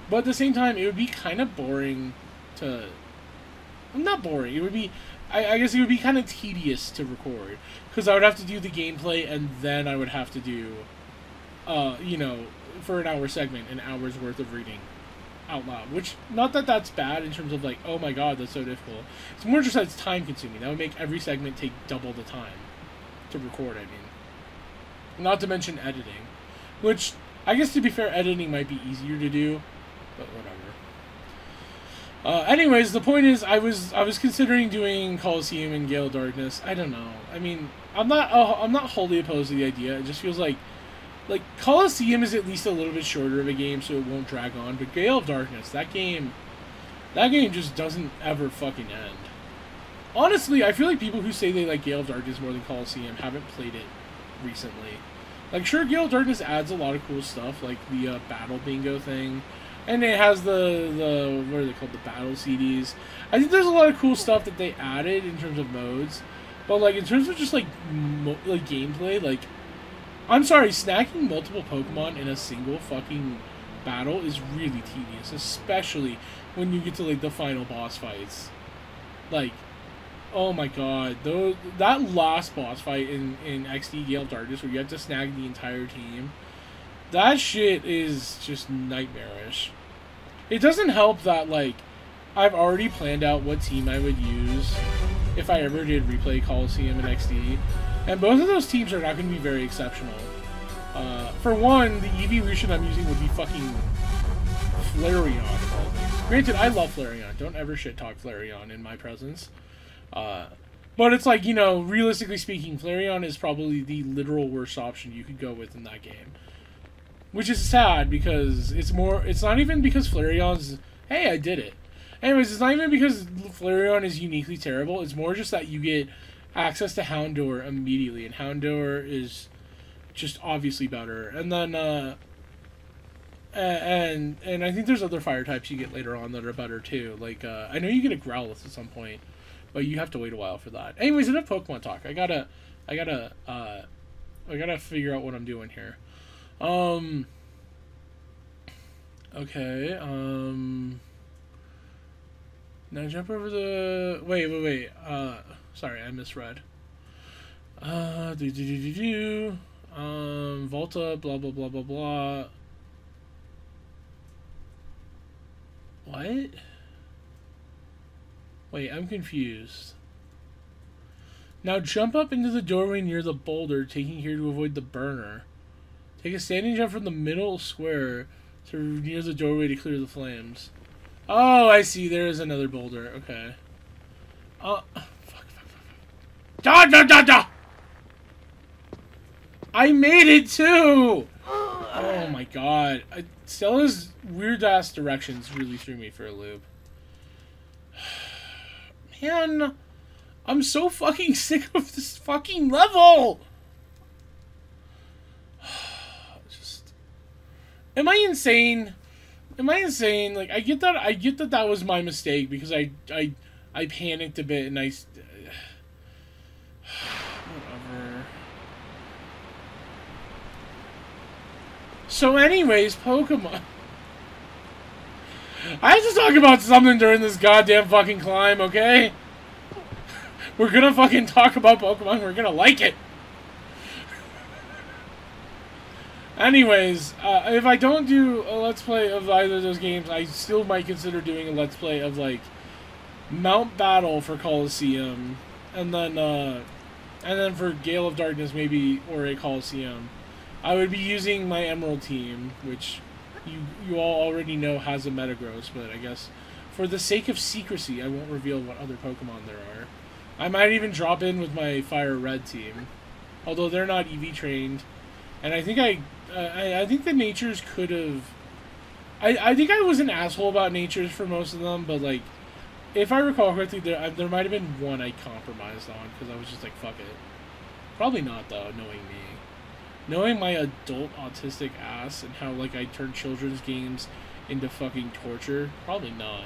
Speaker 1: But at the same time, it would be kind of boring to... Not boring. It would be... I guess it would be kind of tedious to record. Because I would have to do the gameplay, and then I would have to do, you know, for an hour segment, an hour's worth of reading out loud. Which, not that that's bad in terms of, like, oh my god, that's so difficult. It's more just that it's time-consuming. That would make every segment take double the time to record, I mean. Not to mention editing. Which, I guess to be fair, editing might be easier to do. But whatever. Anyways, the point is, I was considering doing Coliseum and Gale of Darkness. I don't know. I mean, I'm not wholly opposed to the idea. It just feels like Coliseum is at least a little bit shorter of a game, so it won't drag on. But Gale of Darkness, that game just doesn't ever fucking end. Honestly, I feel like people who say they like Gale of Darkness more than Coliseum haven't played it recently. Like, sure, Gale of Darkness adds a lot of cool stuff, like the battle bingo thing. And it has the what are they called, the battle CDs. I think there's a lot of cool stuff that they added in terms of modes, but like in terms of just like gameplay, like, I'm sorry, snacking multiple Pokemon in a single fucking battle is really tedious, especially when you get to like the final boss fights. Like, oh my god, that last boss fight in XD Gale of Darkness where you have to snag the entire team. That shit is just nightmarish. It doesn't help that, like, I've already planned out what team I would use if I ever did replay Coliseum and XD. And both of those teams are not going to be very exceptional. For one, the evolution I'm using would be fucking Flareon. Granted, I love Flareon. Don't ever shit-talk Flareon in my presence. But it's like, you know, realistically speaking, Flareon is probably the literal worst option you could go with in that game. Which is sad, because it's not even because Flareon's, hey, I did it. Anyways, it's not even because Flareon is uniquely terrible, it's more just that you get access to Houndour immediately, and Houndour is just obviously better. And then, and I think there's other fire types you get later on that are better too. Like, I know you get a Growlithe at some point, but you have to wait a while for that. Anyways, enough Pokemon talk. I gotta figure out what I'm doing here. Okay, now jump over the, wait, sorry, I misread. Volta, blah, blah, blah, blah, blah. What? Wait, I'm confused. Now jump up into the doorway near the boulder, taking care to avoid the burner. Take a standing jump from the middle square to near the doorway to clear the flames. Oh, I see. There is another boulder. Okay. Fuck. Da! I made it too! Oh my god. Stella's weird-ass directions really threw me for a loop. Man, I'm so fucking sick of this fucking level! Am I insane? Am I insane? Like, I get that that was my mistake because I panicked a bit and whatever. So anyways, Pokemon. I have to talk about something during this goddamn fucking climb, okay? We're gonna fucking talk about Pokemon, we're gonna like it. Anyways, if I don't do a Let's Play of either of those games, I still might consider doing a Let's Play of, like, Mount Battle for Coliseum, and then for Gale of Darkness, maybe, or a Coliseum. I would be using my Emerald team, which you all already know has a Metagross, but I guess for the sake of secrecy, I won't reveal what other Pokemon there are. I might even drop in with my Fire Red team, although they're not EV trained. And I think I think the Natures could have... I think I was an asshole about Natures for most of them, but, like, if I recall correctly, there might have been one I compromised on, because I was just like, fuck it. Probably not, though, knowing me. Knowing my adult autistic ass and how, like, I turn children's games into fucking torture, probably not.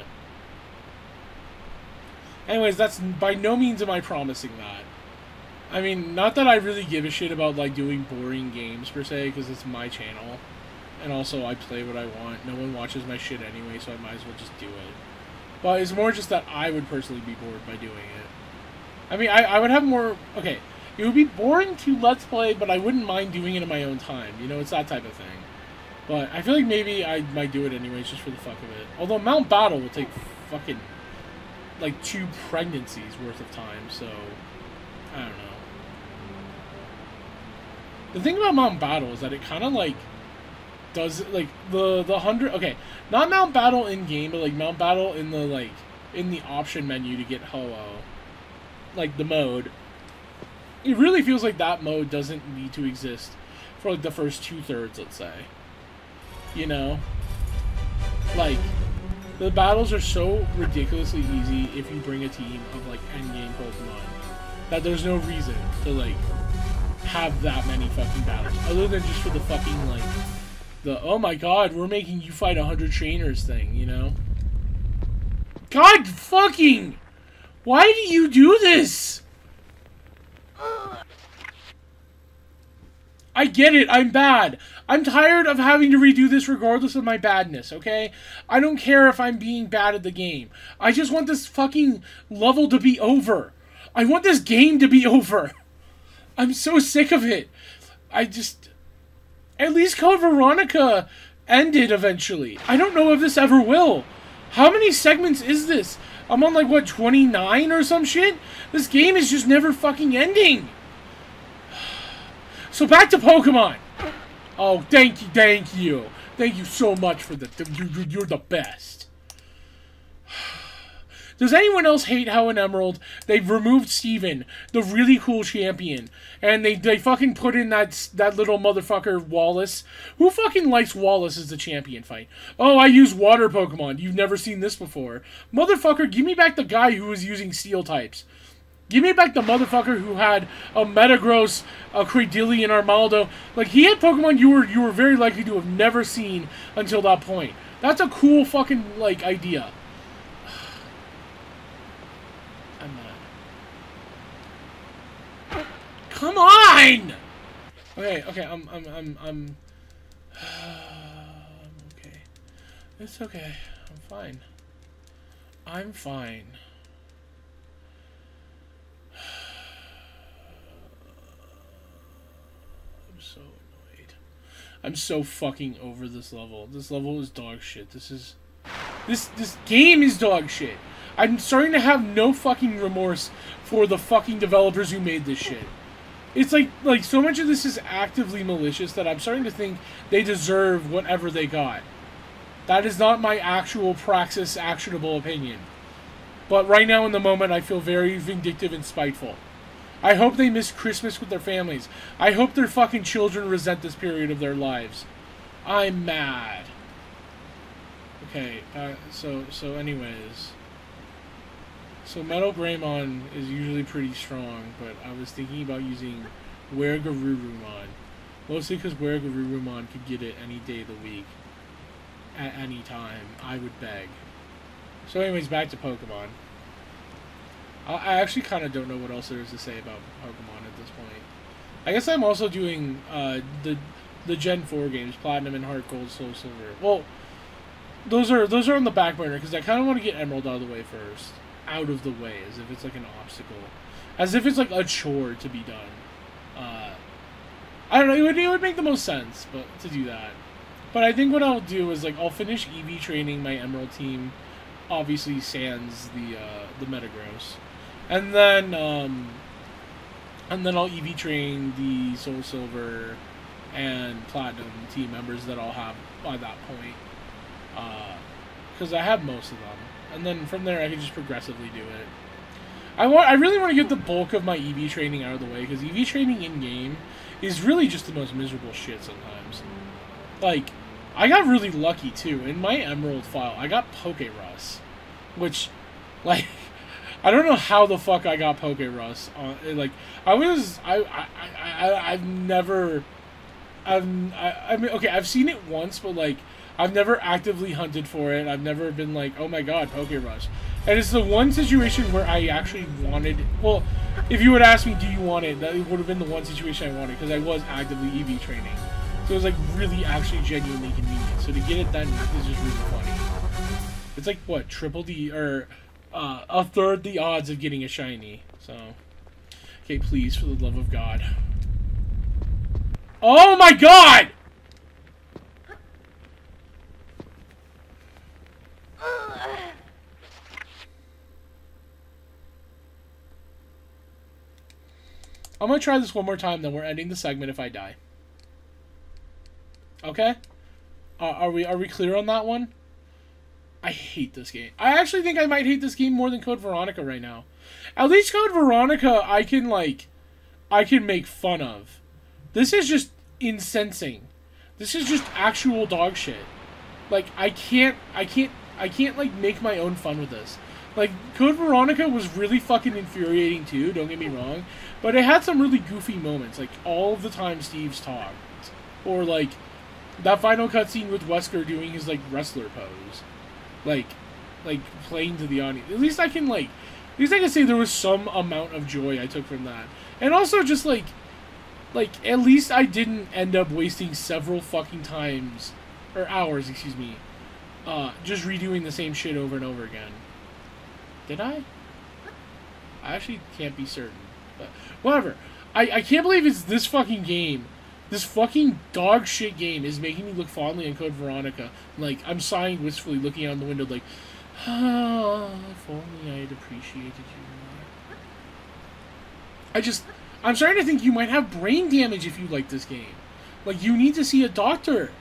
Speaker 1: Anyways, that's by no means am I promising that. I mean, not that I really give a shit about, like, doing boring games, per se, because it's my channel. And also, I play what I want. No one watches my shit anyway, so I might as well just do it. But it's more just that I would personally be bored by doing it. I mean, I would have more... Okay, it would be boring to Let's Play, but I wouldn't mind doing it in my own time. You know, it's that type of thing. But I feel like maybe I might do it anyways, just for the fuck of it. Although Mount Battle will take fucking, like, 2 pregnancies worth of time, so... I don't know. The thing about Mount Battle is that it kind of, like... does like the 100 okay, not Mount Battle in game, but like Mount Battle in the like in the option menu to get Ho-Oh, like the mode. It really feels like that mode doesn't need to exist for like the first 2/3, let's say. You know, like the battles are so ridiculously easy if you bring a team of like endgame Pokemon that there's no reason to like have that many fucking battles other than just for the fucking like the, oh my god, we're making you fight 100 trainers thing, you know? God fucking! Why do you do this? I get it, I'm bad. I'm tired of having to redo this regardless of my badness, okay? I don't care if I'm being bad at the game. I just want this fucking level to be over. I want this game to be over. I'm so sick of it. At least Code Veronica ended eventually. I don't know if this ever will. How many segments is this? I'm on like, what, 29 or some shit? This game is just never fucking ending. So back to Pokemon. Oh, thank you. Thank you so much for you're the best. Does anyone else hate how in Emerald they've removed Steven, the really cool champion, and they fucking put in that little motherfucker Wallace? Who fucking likes Wallace as the champion fight? Oh, I use water Pokemon. You've never seen this before. Motherfucker, give me back the guy who was using steel types. Give me back the motherfucker who had a Metagross, a Cradily, and Armaldo. Like, he had Pokemon you were very likely to have never seen until that point. That's a cool fucking, like, idea. Come on! Okay, I'm okay. It's okay. I'm fine. I'm fine. I'm so annoyed. I'm so fucking over this level. This level is dog shit. This game is dog shit. I'm starting to have no fucking remorse for the fucking developers who made this shit. It's like so much of this is actively malicious that I'm starting to think they deserve whatever they got. That is not my actual praxis actionable opinion. But right now in the moment I feel very vindictive and spiteful. I hope they miss Christmas with their families. I hope their fucking children resent this period of their lives. I'm mad. Okay, so anyways. So Metal Greymon is usually pretty strong, but I was thinking about using Were-Garurumon. Mostly because Were-Garurumon could get it any day of the week. At any time. I would beg. So anyways, back to Pokemon. I actually kind of don't know what else there is to say about Pokemon at this point. I guess I'm also doing the Gen 4 games, Platinum and Heart Gold, Soul Silver. Well, those are on the back burner because I kind of want to get Emerald out of the way first. Out of the way, as if it's like an obstacle, as if it's like a chore to be done. I don't know, it would make the most sense, but to do that. But I think what I'll do is, like, I'll finish EV training my Emerald team, obviously sans the Metagross. And then I'll EV train the Soul Silver and Platinum team members that I'll have by that point. Because I have most of them. And then from there I can just progressively do it. I really want to get the bulk of my EV training out of the way, because EV training in-game is really just the most miserable shit sometimes. Like, I got really lucky too. In my Emerald file, I got Pokerus, which, like, I don't know how the fuck I got Pokerus. Like, I mean, okay, I've seen it once, but, like, I've never actively hunted for it. I've never been like, oh my god, Pokerush. And it's the one situation where I actually wanted... Well, if you would ask me, do you want it, that would have been the one situation I wanted, because I was actively EV training. So it was, like, really, actually, genuinely convenient. So to get it done is just really funny. It's like, what, triple the... or a third the odds of getting a shiny. So... Okay, please, for the love of God. Oh my god! I'm gonna try this one more time, then we're ending the segment if I die. Okay? Are we clear on that one? I hate this game. I actually think I might hate this game more than Code Veronica right now. At least Code Veronica I can make fun of. This is just incensing. This is just actual dog shit. Like, I can't like make my own fun with this. Like, Code Veronica was really fucking infuriating too, don't get me wrong. But it had some really goofy moments, like all of the time Steve's talked. Or like that final cutscene with Wesker doing his like wrestler pose. Like playing to the audience. At least I can say there was some amount of joy I took from that. And also just like at least I didn't end up wasting several fucking times, or hours, excuse me, just redoing the same shit over and over again. Did I? I actually can't be certain. But whatever. I can't believe it's this fucking game. This fucking dog shit game is making me look fondly on Code Veronica. Like, I'm sighing wistfully, looking out the window like, ah, if only I had appreciated you more. I'm starting to think you might have brain damage if you like this game. Like, you need to see a doctor.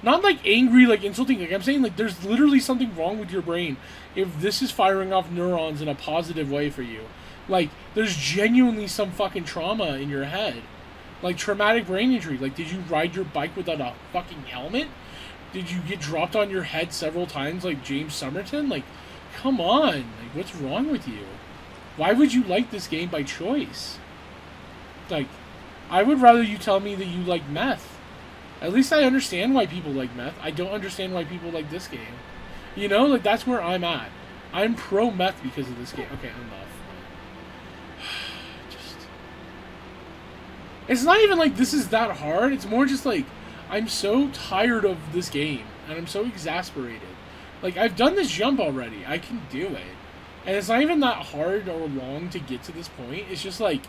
Speaker 1: Not like angry, like insulting. Like, I'm saying, like, there's literally something wrong with your brain if this is firing off neurons in a positive way for you. Like, there's genuinely some fucking trauma in your head. Like, traumatic brain injury. Like, did you ride your bike without a fucking helmet? Did you get dropped on your head several times like James Somerton? Like, come on. Like, what's wrong with you? Why would you like this game by choice? Like, I would rather you tell me that you like meth. At least I understand why people like meth. I don't understand why people like this game. You know, like, that's where I'm at. I'm pro-meth because of this game. Okay, enough. It's not even like this is that hard. It's more just like, I'm so tired of this game. And I'm so exasperated. Like, I've done this jump already. I can do it. And it's not even that hard or long to get to this point. It's just like,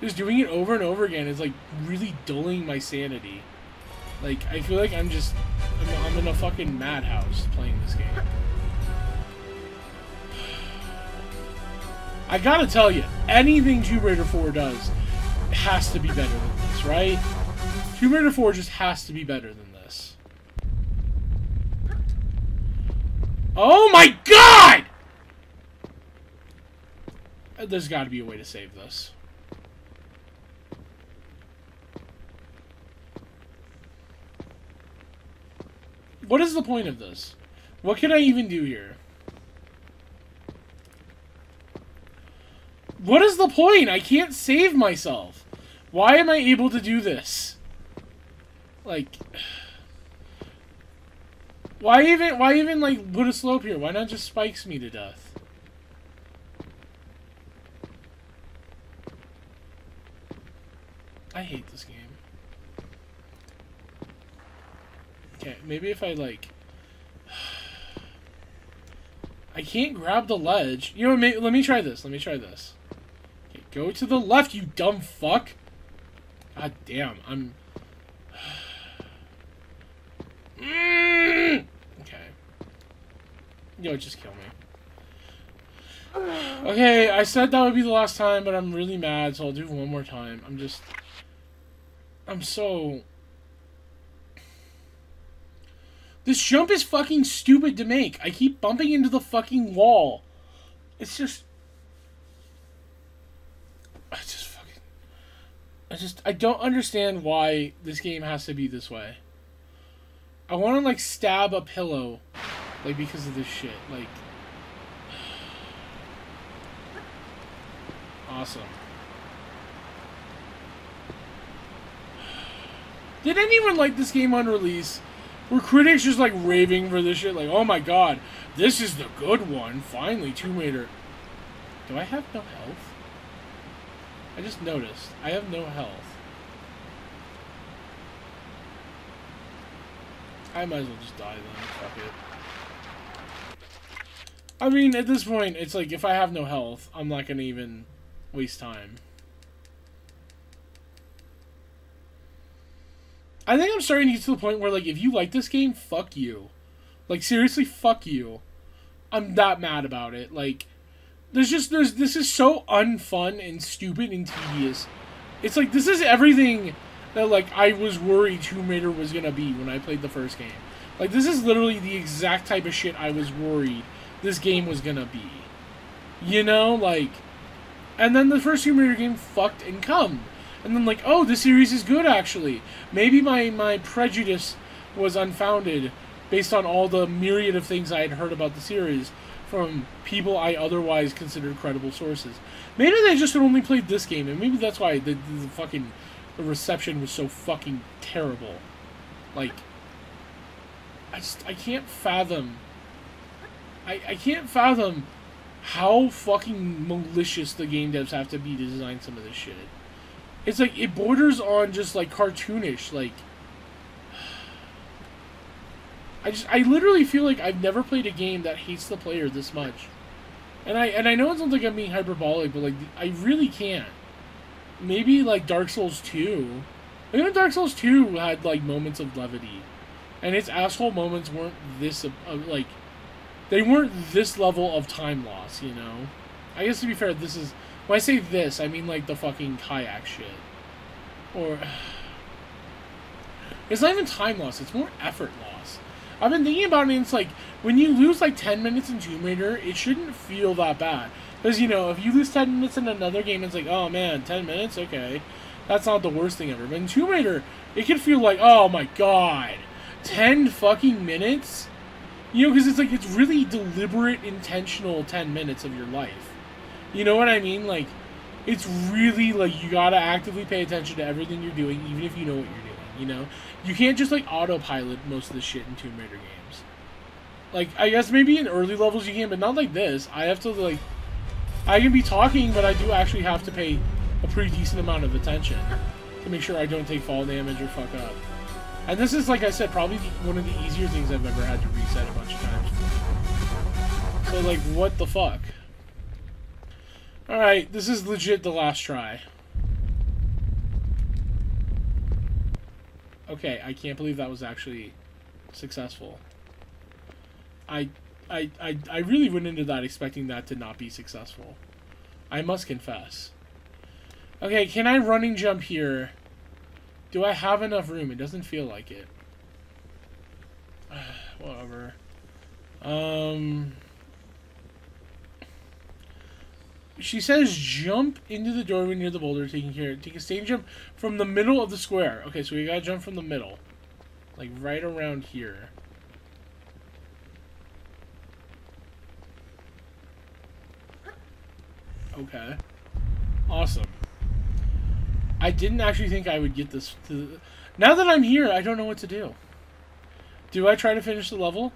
Speaker 1: just doing it over and over again is like really dulling my sanity. Like, I feel like I'm in a fucking madhouse playing this game. I gotta tell you, anything Tomb Raider 4 does has to be better than this, right? Tomb Raider 4 just has to be better than this. Oh my god! There's gotta be a way to save this. What is the point of this? What can I even do here? What is the point? I can't save myself. Why am I able to do this? Like, why even like put a slope here? Why not just spikes me to death? I hate this game. Okay, maybe if I like, I can't grab the ledge. You know, let me try this. Let me try this. Okay, go to the left, you dumb fuck. God damn, Okay. Yo, just kill me. Okay, I said that would be the last time, but I'm really mad, so I'll do it one more time. I'm so... This jump is fucking stupid to make. I keep bumping into the fucking wall. It's just... I don't understand why this game has to be this way. I want to, like, stab a pillow, like, because of this shit. Like... Awesome. Did anyone like this game on release? Were critics just like raving for this shit? Like, oh my god, this is the good one. Finally, Tomb Raider. Do I have no health? I just noticed. I have no health. I might as well just die then. Fuck it. I mean, at this point, it's like, if I have no health, I'm not gonna even waste time. I think I'm starting to get to the point where, like, if you like this game, fuck you. Like, seriously, fuck you. I'm that mad about it. Like, this is so unfun and stupid and tedious. It's like, this is everything that, like, I was worried Tomb Raider was gonna be when I played the first game. Like, this is literally the exact type of shit I was worried this game was gonna be. You know, like... And then the first Tomb Raider game fucked and cummed. And then, like, oh, this series is good, actually. Maybe my prejudice was unfounded based on all the myriad of things I had heard about the series from people I otherwise considered credible sources. Maybe they just had only played this game, and maybe that's why the fucking the reception was so fucking terrible. Like, I can't fathom... I can't fathom how fucking malicious the game devs have to be to design some of this shit. It's like, it borders on just, like, cartoonish, like... I literally feel like I've never played a game that hates the player this much. And I know it sounds like I'm being hyperbolic, but, like, I really can't. Maybe, like, Dark Souls 2. Even Dark Souls 2 had, like, moments of levity. And its asshole moments weren't this, like... They weren't this level of time loss, you know? I guess, to be fair, this is... When I say this, I mean, like, the fucking kayak shit. Or... It's not even time loss, it's more effort loss. I've been thinking about it, and it's like, when you lose, like, 10 minutes in Tomb Raider, it shouldn't feel that bad. Because, you know, if you lose 10 minutes in another game, it's like, oh, man, 10 minutes? Okay. That's not the worst thing ever. But in Tomb Raider, it can feel like, oh, my god. 10 fucking minutes? You know, because it's like, it's really deliberate, intentional 10 minutes of your life. You know what I mean? Like, it's really, like, you gotta actively pay attention to everything you're doing, even if you know what you're doing, you know? You can't just, like, autopilot most of the shit in Tomb Raider games. Like, I guess maybe in early levels you can, but not like this. I have to, like... I can be talking, but I do actually have to pay a pretty decent amount of attention to make sure I don't take fall damage or fuck up. And this is, like I said, probably one of the easier things I've ever had to reset a bunch of times. So, like, what the fuck? Alright, this is legit the last try. Okay, I can't believe that was actually successful. I really went into that expecting that to not be successful. I must confess. Okay, can I running jump here? Do I have enough room? It doesn't feel like it. Whatever. She says jump into the doorway near the boulder, take a stage jump from the middle of the square. Okay, so we gotta jump from the middle. Like right around here. Okay. Awesome. I didn't actually think I would get this to... Now that I'm here, I don't know what to do. Do I try to finish the level?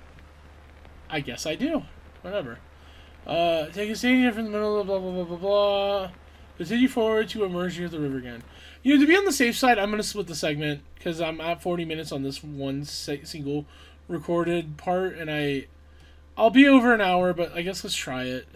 Speaker 1: I guess I do. Whatever. Take a stadium from the middle of blah, blah, blah, blah, blah. Continue forward to emerge near the river again. You know, to be on the safe side, I'm going to split the segment, because I'm at 40 minutes on this one single recorded part, and I'll be over an hour, but I guess let's try it.